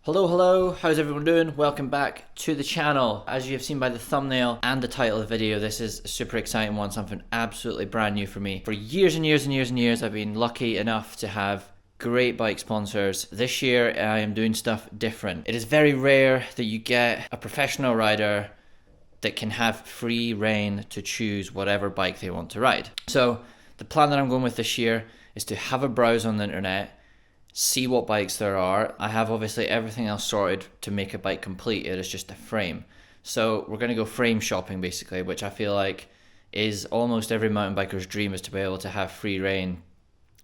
Hello, how's everyone doing? Welcome back to the channel. As you have seen by the thumbnail and the title of the video, this is a super exciting one, something absolutely brand new for me. For years and years, I've been lucky enough to have great bike sponsors. This year, I am doing stuff different. It is very rare that you get a professional rider that can have free reign to choose whatever bike they want to ride. So the plan that I'm going with this year is to have a browse on the internet, see what bikes there are. I have obviously everything else sorted to make a bike complete. It is just a frame. So we're going to go frame shopping basically, which I feel like is almost every mountain biker's dream, is to be able to have free reign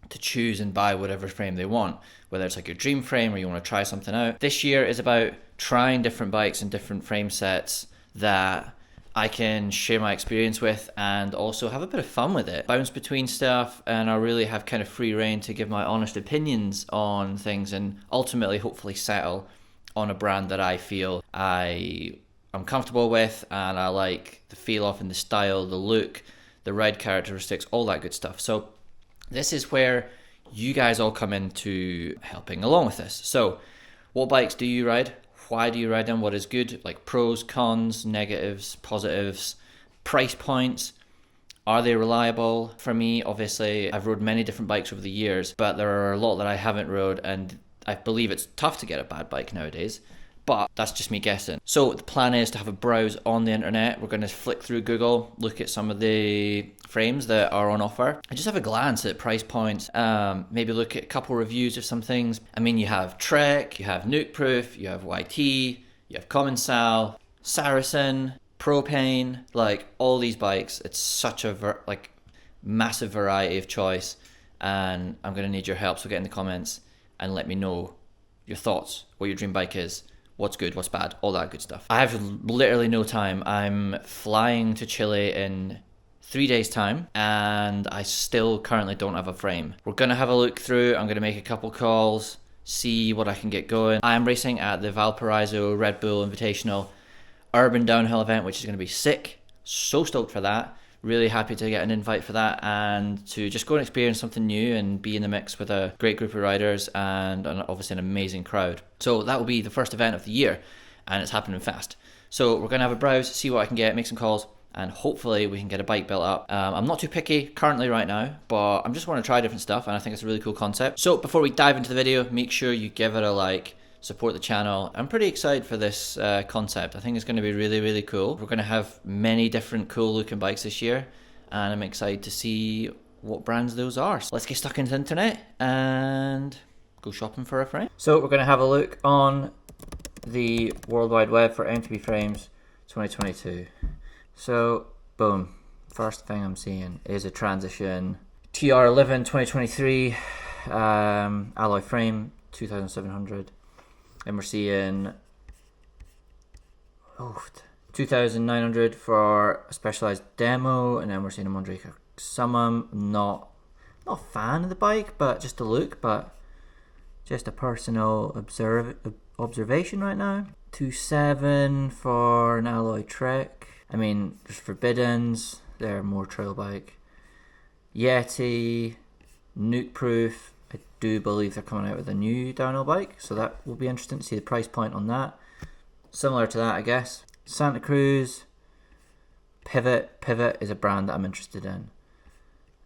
to choose and buy whatever frame they want, whether it's like your dream frame or you want to try something out. This year is about trying different bikes and different frame sets that I can share my experience with and also have a bit of fun with it. Bounce between stuff, and I really have kind of free reign to give my honest opinions on things and ultimately hopefully settle on a brand that I feel I'm comfortable with and I like the feel of, and the style, the look, the ride characteristics, all that good stuff. So this is where you guys all come into helping along with this. So what bikes do you ride? Why do you ride them? What is good? Like pros, cons, negatives, positives, price points. Are they reliable? For me, obviously, I've rode many different bikes over the years, but there are a lot that I haven't rode, and I believe it's tough to get a bad bike nowadays. But that's just me guessing. So the plan is to have a browse on the internet. We're going to flick through Google, look at some of the frames that are on offer, and just have a glance at price points. Maybe look at a couple reviews of some things. I mean, you have Trek, you have Nuke Proof, you have YT, you have Commensal, Saracen, Propane, like all these bikes. It's such a massive variety of choice, and I'm going to need your help. So get in the comments and let me know your thoughts, what your dream bike is. What's good, what's bad, all that good stuff. I have literally no time. I'm flying to Chile in 3 days time and I still currently don't have a frame. We're going to have a look through. I'm going to make a couple calls, see what I can get going. I am racing at the Valparaiso Red Bull Invitational Urban Downhill event, which is going to be sick. So stoked for that. Really happy to get an invite for that and to just go and experience something new and be in the mix with a great group of riders and obviously an amazing crowd. So that will be the first event of the year and it's happening fast. So we're going to have a browse, see what I can get, make some calls, and hopefully we can get a bike built up. I'm not too picky currently right now, but I'm just want to try different stuff and I think it's a really cool concept. So before we dive into the video, make sure you give it a like, support the channel. I'm pretty excited for this concept. I think it's going to be really cool. We're going to have many different cool looking bikes this year and I'm excited to see what brands those are. So let's get stuck into the internet and go shopping for a frame. So we're going to have a look on the World Wide Web for MTB frames 2022. So boom, first thing I'm seeing is a Transition TR11 2023 alloy frame, 2700. And we're seeing 2,900 for a specialized demo, and then we're seeing a Mondraker Summum. Not a fan of the bike, but just a look, but just a personal observation right now. 2.7 for an alloy Trek. I mean, there's Forbiddens, they're more trail bike. Yeti, Nuke Proof. I do believe they're coming out with a new downhill bike, so that will be interesting to see the price point on that. Similar to that, I guess. Santa Cruz, Pivot. Pivot is a brand that I'm interested in.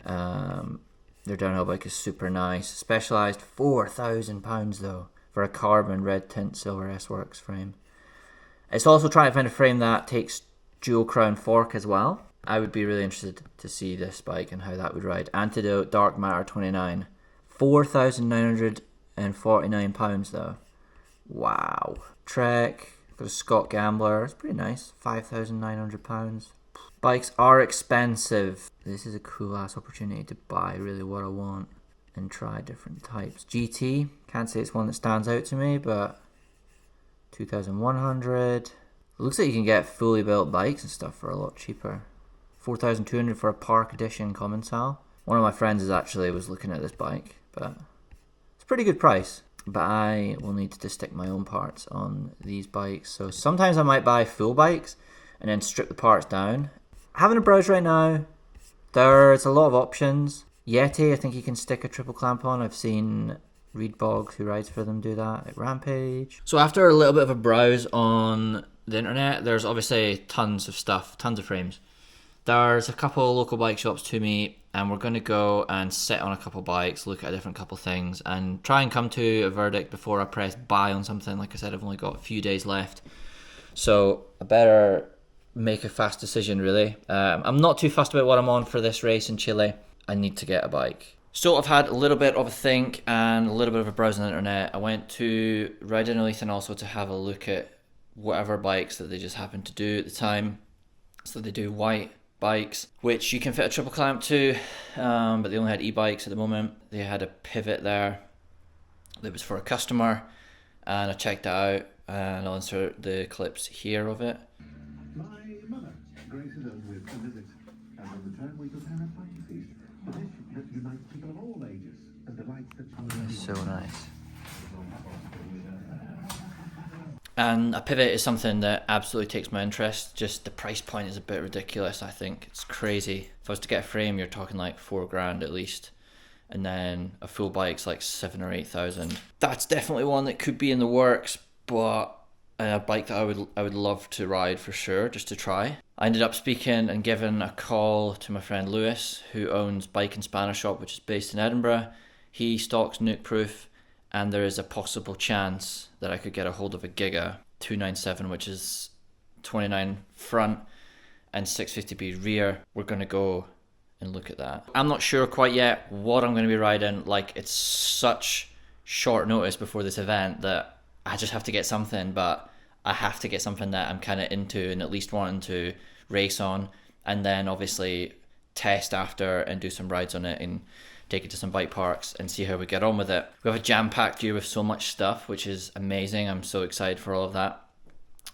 Their downhill bike is super nice. Specialized, £4,000 though, for a carbon red tint silver S-Works frame. It's also trying to find a frame that takes dual crown fork as well. I would be really interested to see this bike and how that would ride. Antidote Dark Matter 29. £4,949 though. Wow. Trek, got a Scott Gambler, it's pretty nice. £5,900. Bikes are expensive. This is a cool ass opportunity to buy really what I want and try different types. GT, can't say it's one that stands out to me, but 2,100. It looks like you can get fully built bikes and stuff for a lot cheaper. 4,200 for a Park Edition Commensal. One of my friends was looking at this bike, but it's a pretty good price. But I will need to stick my own parts on these bikes. So sometimes I might buy full bikes and then strip the parts down. Having a browse right now, there's a lot of options. Yeti, I think you can stick a triple clamp on. I've seen Reed Boggs, who rides for them, do that at Rampage. So after a little bit of a browse on the internet, there's obviously tons of stuff, tons of frames. There's a couple local bike shops to me, and we're going to go and sit on a couple bikes, look at a different couple things, and try and come to a verdict before I press buy on something. Like I said, I've only got a few days left, so I better make a fast decision, really. I'm not too fussed about what I'm on for this race in Chile. I need to get a bike. So I've had a little bit of a think and a little bit of a browse on the internet. I went to Ride in Leith and also to have a look at whatever bikes that they just happened to do at the time. So they do white bikes, which you can fit a triple clamp to, but they only had e-bikes at the moment. They had a pivot there that was for a customer, and I checked it out, and I'll insert the clips here of it. My mother graces us with a visit, and in return we prepare a fine feast, a dish that unites people of all ages and delights the It's so nice. And a pivot is something that absolutely takes my interest. Just the price point is a bit ridiculous, I think. It's crazy. If I was to get a frame, you're talking like $4,000 at least. And then a full bike's like 7,000 or 8,000. That's definitely one that could be in the works, but a bike that I would love to ride for sure, just to try. I ended up speaking and giving a call to my friend Lewis, who owns Bike and Spanner Shop, which is based in Edinburgh. He stocks Nuke Proof, and there is a possible chance that I could get a hold of a Giga 297, which is 29 front and 650B rear. We're going to go and look at that. I'm not sure quite yet what I'm going to be riding. Like, it's such short notice before this event that I just have to get something, but I have to get something that I'm kind of into and at least wanting to race on, and then obviously test after and do some rides on it and take it to some bike parks and see how we get on with it. We have a jam-packed year with so much stuff, which is amazing. I'm so excited for all of that.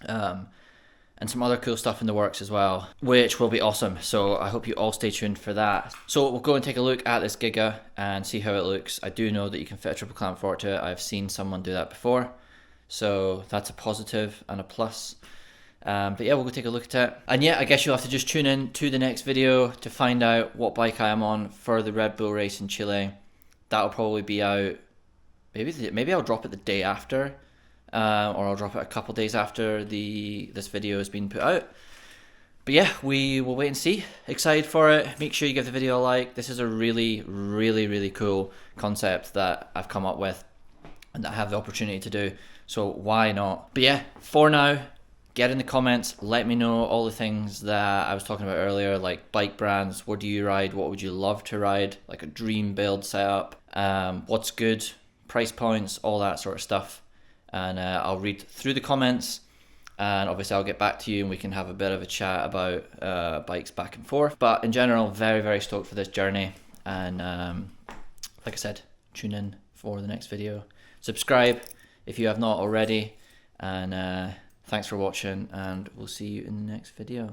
And some other cool stuff in the works as well, which will be awesome. So I hope you all stay tuned for that. So we'll go and take a look at this Giga and see how it looks. I do know that you can fit a triple clamp fork to it. I've seen someone do that before. So that's a positive and a plus. But yeah, we'll go take a look at it. And yeah, I guess you'll have to just tune in to the next video to find out what bike I am on for the Red Bull race in Chile. That'll probably be out, maybe I'll drop it the day after, or I'll drop it a couple days after this video has been put out. But yeah, we will wait and see. Excited for it. Make sure you give the video a like. This is a really, really, really cool concept that I've come up with and that I have the opportunity to do. So why not? But yeah, for now, get in the comments, let me know all the things that I was talking about earlier, like bike brands, what do you ride, what would you love to ride, like a dream build setup, what's good, price points, all that sort of stuff. And I'll read through the comments, and obviously I'll get back to you and we can have a bit of a chat about bikes back and forth. But in general, very, very stoked for this journey. And like I said, tune in for the next video. Subscribe if you have not already. And thanks for watching, and we'll see you in the next video.